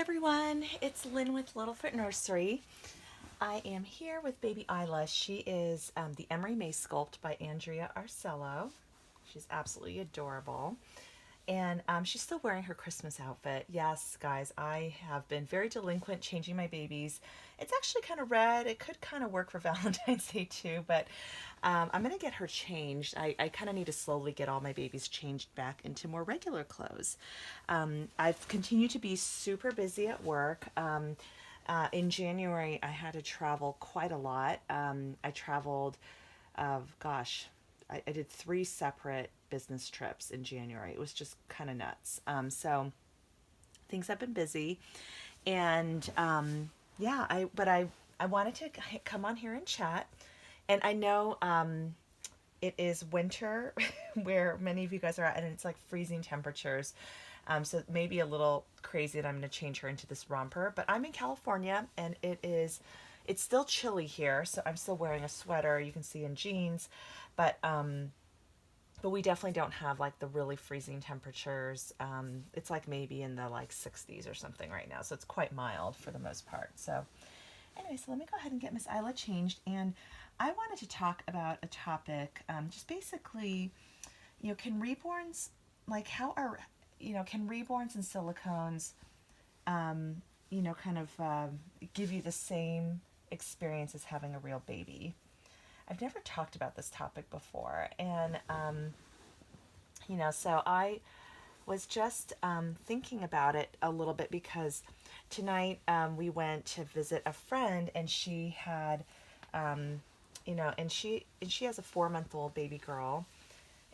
Everyone, it's Lynn with Littlefoot Nursery. I am here with baby Isla. She is the Emerie Mei sculpt by Andrea Arcello. She's absolutely adorable. And she's still wearing her Christmas outfit. Yes, guys, I have been very delinquent changing my babies. It's actually kind of red. It could kind of work for Valentine's Day too, but I'm going to get her changed. I kind of need to slowly get all my babies changed back into more regular clothes. I've continued to be super busy at work. In January, I had to travel quite a lot. I traveled, gosh, I did 3 separate business trips in January. It was just kind of nuts. So things have been busy, and yeah, I wanted to come on here and chat. And I know it is winter where many of you guys are at, and it's like freezing temperatures. So it may be a little crazy that I'm going to change her into this romper, but I'm in California and it's still chilly here, so I'm still wearing a sweater. You can see in jeans, but we definitely don't have like the really freezing temperatures. It's like maybe in the like 60s or something right now, so it's quite mild for the most part. So anyway, so let me go ahead and get Miss Isla changed, and I wanted to talk about a topic, just basically, can reborns, like how are, can reborns and silicones, kind of give you the same experience as having a real baby? I've never talked about this topic before, and so I was just thinking about it a little bit because tonight we went to visit a friend, and she had, and she has a 4-month-old baby girl,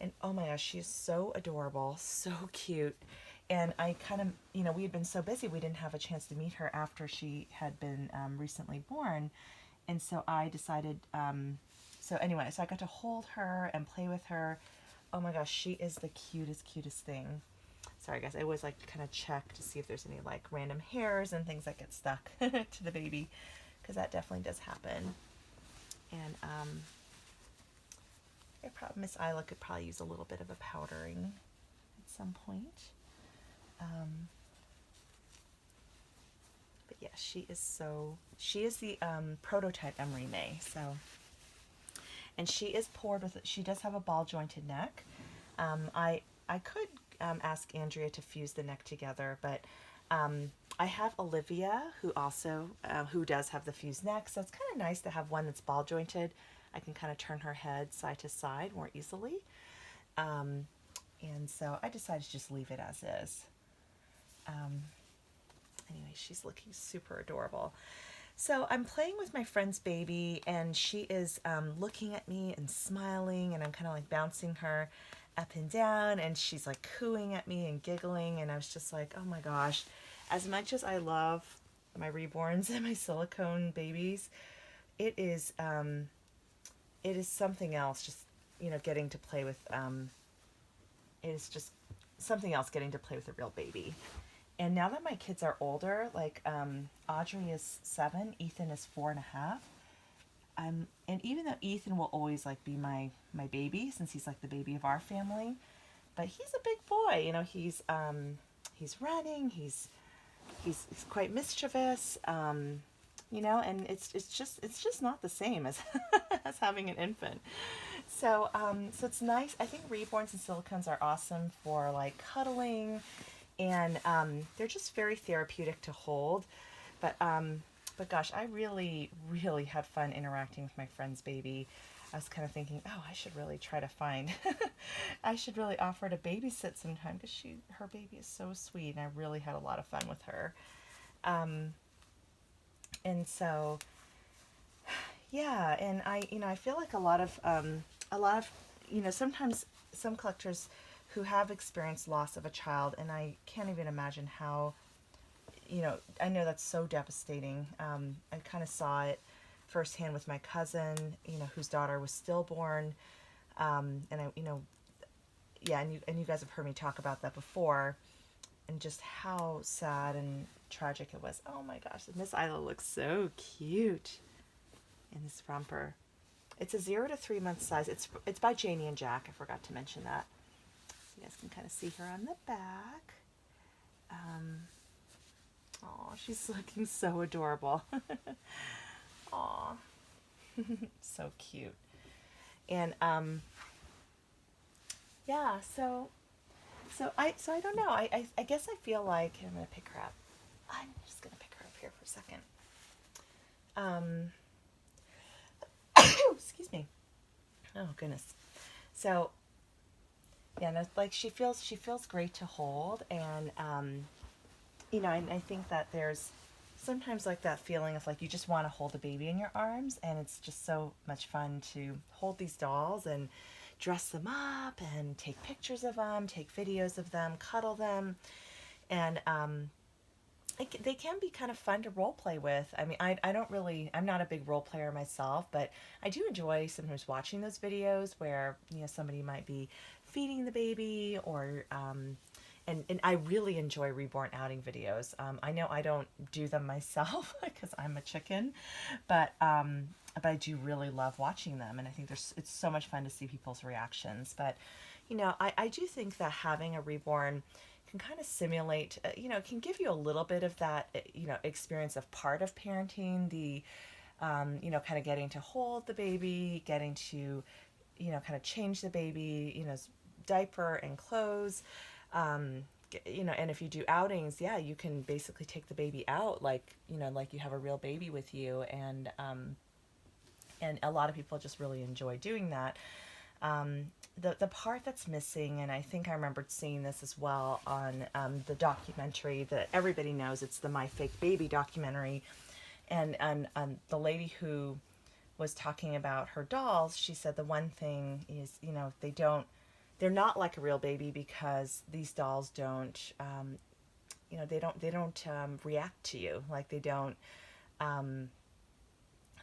and oh my gosh, she's so adorable, so cute. And I kind of, we had been so busy, we didn't have a chance to meet her after she had been recently born. And so I decided, so anyway, so I got to hold her and play with her. Oh my gosh, she is the cutest, cutest thing. Sorry guys, I always like to kind of check to see if there's any like random hairs and things that get stuck to the baby, because that definitely does happen. And Miss Isla could probably use a little bit of a powdering at some point. But yeah, she is the prototype Emerie Mei. So, and she is poured with, she does have a ball jointed neck. I could ask Andrea to fuse the neck together, but I have Olivia who also, who does have the fused neck. So it's kind of nice to have one that's ball jointed. I can kind of turn her head side to side more easily. And so I decided to just leave it as is. Anyway, she's looking super adorable. So I'm playing with my friend's baby, and she is looking at me and smiling, and I'm kind of like bouncing her up and down, and she's like cooing at me and giggling, and I was just like, oh my gosh, as much as I love my reborns and my silicone babies, it is something else, just getting to play with, it is just something else getting to play with a real baby. And now that my kids are older, like Audrey is 7, Ethan is 4.5. And even though Ethan will always like be my baby, since he's like the baby of our family, but he's a big boy. He's running. He's quite mischievous. And it's just not the same as as having an infant. So it's nice. I think reborns and silicones are awesome for like cuddling, and they're just very therapeutic to hold. But gosh, I really, really had fun interacting with my friend's baby. I was kind of thinking, oh, I should really try to find, I should really offer to babysit sometime, because her baby is so sweet, and I really had a lot of fun with her. And so, yeah, and I feel like a lot of, sometimes some collectors who have experienced loss of a child, and I can't even imagine how, I know that's so devastating. I kind of saw it firsthand with my cousin, whose daughter was stillborn. And yeah, and you guys have heard me talk about that before, and just how sad and tragic it was. Oh my gosh, Miss Isla looks so cute in this romper. It's a 0 to 3 month size. It's by Janie and Jack. I forgot to mention that. You guys can kind of see her on the back. Oh, she's looking so adorable. Aw, so cute. And yeah, so I don't know. I guess I feel like I'm gonna pick her up. I'm just gonna pick her up here for a second. Um, excuse me. Oh goodness. So yeah, no, like she feels great to hold, and I think that there's sometimes like that feeling of like you just want to hold a baby in your arms, and it's just so much fun to hold these dolls and dress them up and take pictures of them, take videos of them, cuddle them, and they can be kind of fun to role play with. I mean, I don't really, I'm not a big role player myself, but I do enjoy sometimes watching those videos where, somebody might be feeding the baby or, and I really enjoy reborn outing videos. I know I don't do them myself because I'm a chicken, but I do really love watching them. And I think it's so much fun to see people's reactions. But, I do think that having a reborn can kind of simulate, can give you a little bit of that, experience of part of parenting, the, kind of getting to hold the baby, getting to, kind of change the baby, diaper and clothes. And if you do outings, yeah, you can basically take the baby out like you have a real baby with you. And a lot of people just really enjoy doing that. The part that's missing, and I think I remembered seeing this as well on the documentary that everybody knows, it's the My Fake Baby documentary, and the lady who was talking about her dolls, she said the one thing is, they're not like a real baby because these dolls don't, they don't react to you, like um,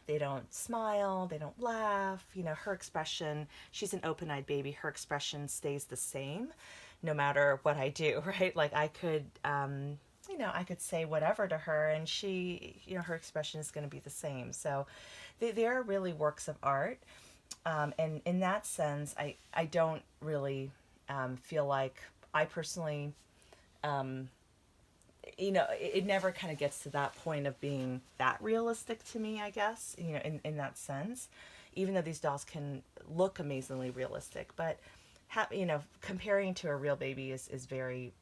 they don't smile, they don't laugh. Her expression, she's an open-eyed baby, her expression stays the same no matter what I do, right? Like I could say whatever to her and she, her expression is going to be the same. So they are really works of art. And in that sense, I don't really feel like I personally, um, it never kind of gets to that point of being that realistic to me, I guess, in that sense, even though these dolls can look amazingly realistic, but comparing to a real baby is very,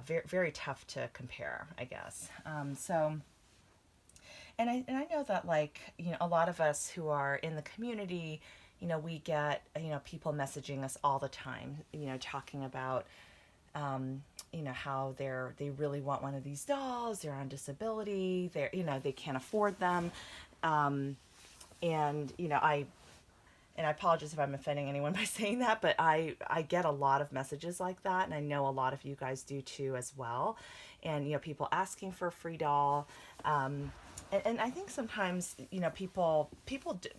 very, very tough to compare, I guess. And I know that like, a lot of us who are in the community, we get, people messaging us all the time, talking about, how they really want one of these dolls. They're on disability. They can't afford them. Um, and I apologize if I'm offending anyone by saying that, but I get a lot of messages like that, and I know a lot of you guys do too as well. And people asking for a free doll. And I think sometimes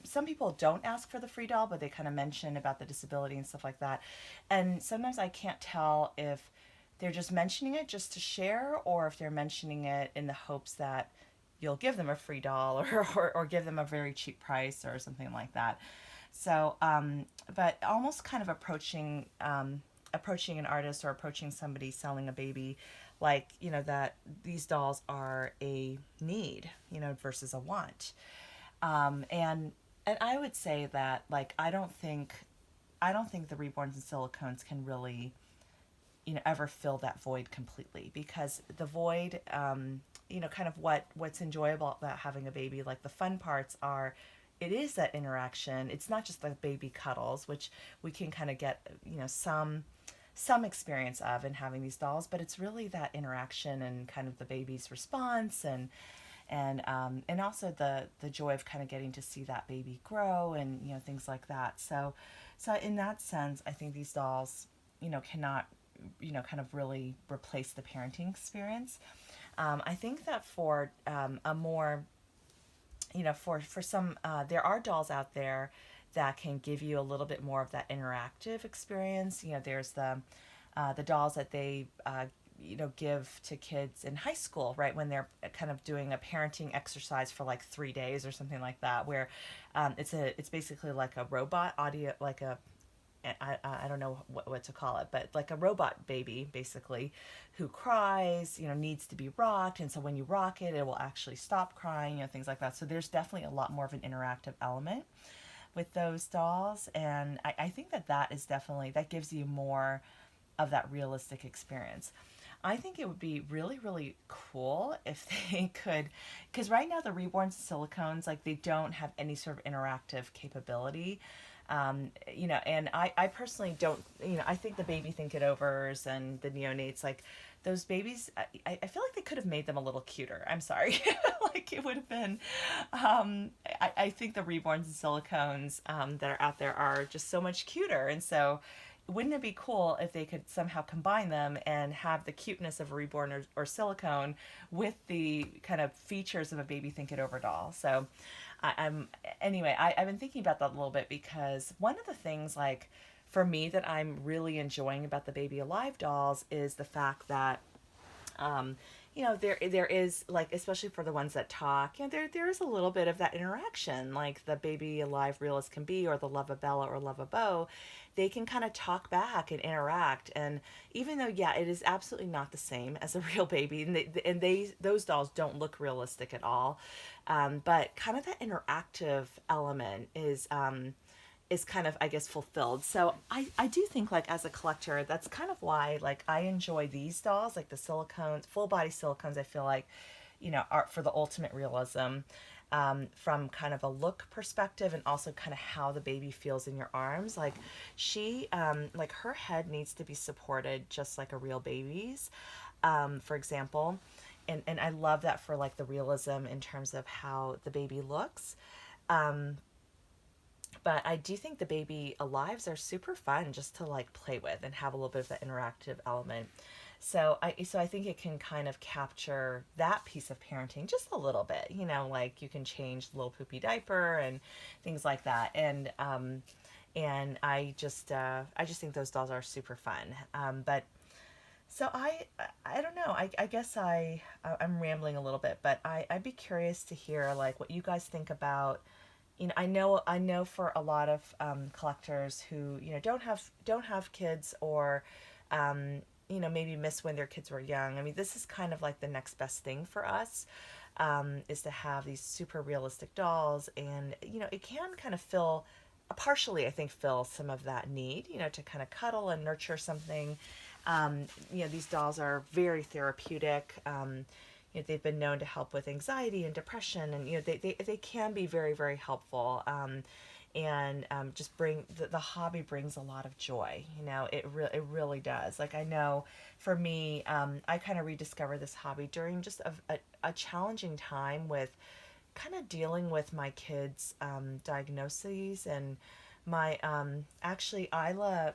some people don't ask for the free doll, but they kind of mention about the disability and stuff like that. And sometimes I can't tell if they're just mentioning it just to share, or if they're mentioning it in the hopes that you'll give them a free doll or give them a very cheap price or something like that. So, but almost kind of approaching an artist or approaching somebody selling a baby, like, that these dolls are a need, versus a want. And I would say that, like, I don't think the reborns and silicones can really, ever fill that void completely, because the void, kind of what's enjoyable about having a baby, like the fun parts are, it is that interaction. It's not just the baby cuddles, which we can kind of get, some experience of in having these dolls, but it's really that interaction and kind of the baby's response, and also the joy of kind of getting to see that baby grow, and things like that. So in that sense, I think these dolls, cannot, kind of really replace the parenting experience. I think that for a more, for some, there are dolls out there that can give you a little bit more of that interactive experience. There's the dolls that they give to kids in high school, right, when they're kind of doing a parenting exercise for like 3 days or something like that, where it's basically like a robot audio, like a I don't know what to call it, but like a robot baby, basically, who cries, needs to be rocked. And so when you rock it, it will actually stop crying, things like that. So there's definitely a lot more of an interactive element with those dolls. And I think that is definitely, that gives you more of that realistic experience. I think it would be really, really cool if they could, because right now the Reborns Silicones, like they don't have any sort of interactive capability. And I personally don't, I think the baby think it overs and the neonates, like those babies, I feel like they could have made them a little cuter. I'm sorry. Like it would have been, I think the Reborns and Silicones that are out there are just so much cuter. And so wouldn't it be cool if they could somehow combine them and have the cuteness of a reborn or silicone with the kind of features of a baby think it over doll? So I'm anyway, I've been thinking about that a little bit because one of the things like for me that I'm really enjoying about the Baby Alive dolls is the fact that um, there is like, especially for the ones that talk, there is a little bit of that interaction, like the Baby Alive realist can be, or the Love a Bella or Love a Beau. They can kind of talk back and interact, and even though it is absolutely not the same as a real baby, and those dolls don't look realistic at all, but kind of that interactive element is kind of, I guess, fulfilled. So I do think like as a collector, that's kind of why like I enjoy these dolls, like the silicones, full body silicones. I feel like, are for the ultimate realism, from kind of a look perspective and also kind of how the baby feels in your arms. Like like her head needs to be supported just like a real baby's, for example. And I love that for like the realism in terms of how the baby looks. Um, but I do think the Baby Alives are super fun just to like play with and have a little bit of that interactive element. So I think it can kind of capture that piece of parenting just a little bit, like you can change the little poopy diaper and things like that. And I just think those dolls are super fun. But so I don't know. I guess I'm rambling a little bit, but I'd be curious to hear like what you guys think about. I know for a lot of collectors who don't have kids, or maybe miss when their kids were young. I mean, this is kind of like the next best thing for us, is to have these super realistic dolls, and it can kind of fill, partially I think fill some of that need, to kind of cuddle and nurture something. These dolls are very therapeutic. They've been known to help with anxiety and depression, and they can be very, very helpful. And just bring the hobby brings a lot of joy. It really does. Like I know for me, I kind of rediscovered this hobby during just a challenging time with kind of dealing with my kids' diagnoses, and my actually Isla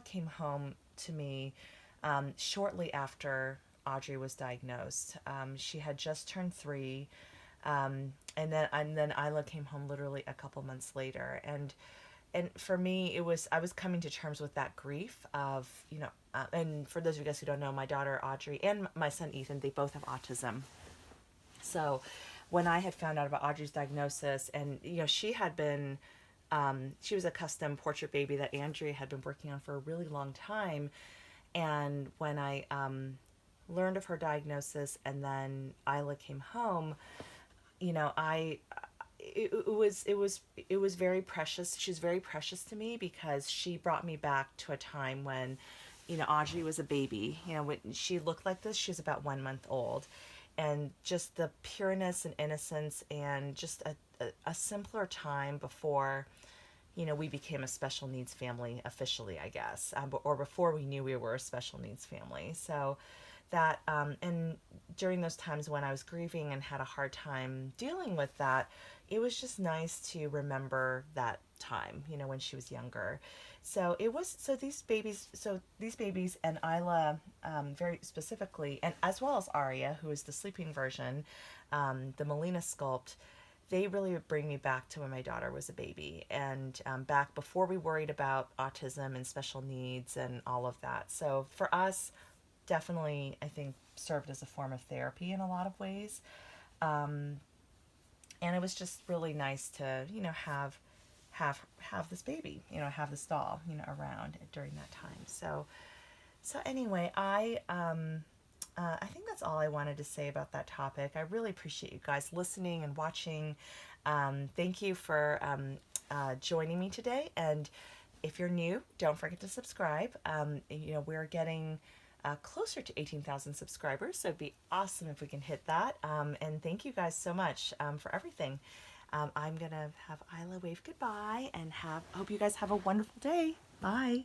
came home to me shortly after Audrey was diagnosed. She had just turned 3, and then Isla came home literally a couple months later, and for me I was coming to terms with that grief of and for those of you guys who don't know, my daughter Audrey and my son Ethan, they both have autism. So when I had found out about Audrey's diagnosis, and she was a custom portrait baby that Andrea had been working on for a really long time, and when I learned of her diagnosis and then Isla came home, I it was very precious. She's very precious to me because she brought me back to a time when Audrey was a baby. When she looked like this, she was about 1 month old, and just the pureness and innocence, and just a simpler time before we became a special needs family officially, I guess, or before we knew we were a special needs family. So that, and during those times when I was grieving and had a hard time dealing with that, it was just nice to remember that time, when she was younger. So these babies and Isla, very specifically, and as well as Aria, who is the sleeping version, the Melina sculpt, they really would bring me back to when my daughter was a baby, and back before we worried about autism and special needs and all of that. So for us, definitely, I think, served as a form of therapy in a lot of ways. And it was just really nice to, have have this baby, have this doll, around during that time. So anyway, I think that's all I wanted to say about that topic. I really appreciate you guys listening and watching. Thank you for joining me today. And if you're new, don't forget to subscribe. We're getting closer to 18,000 subscribers, so it'd be awesome if we can hit that. And thank you guys so much for everything. I'm gonna have Isla wave goodbye and hope you guys have a wonderful day. Bye.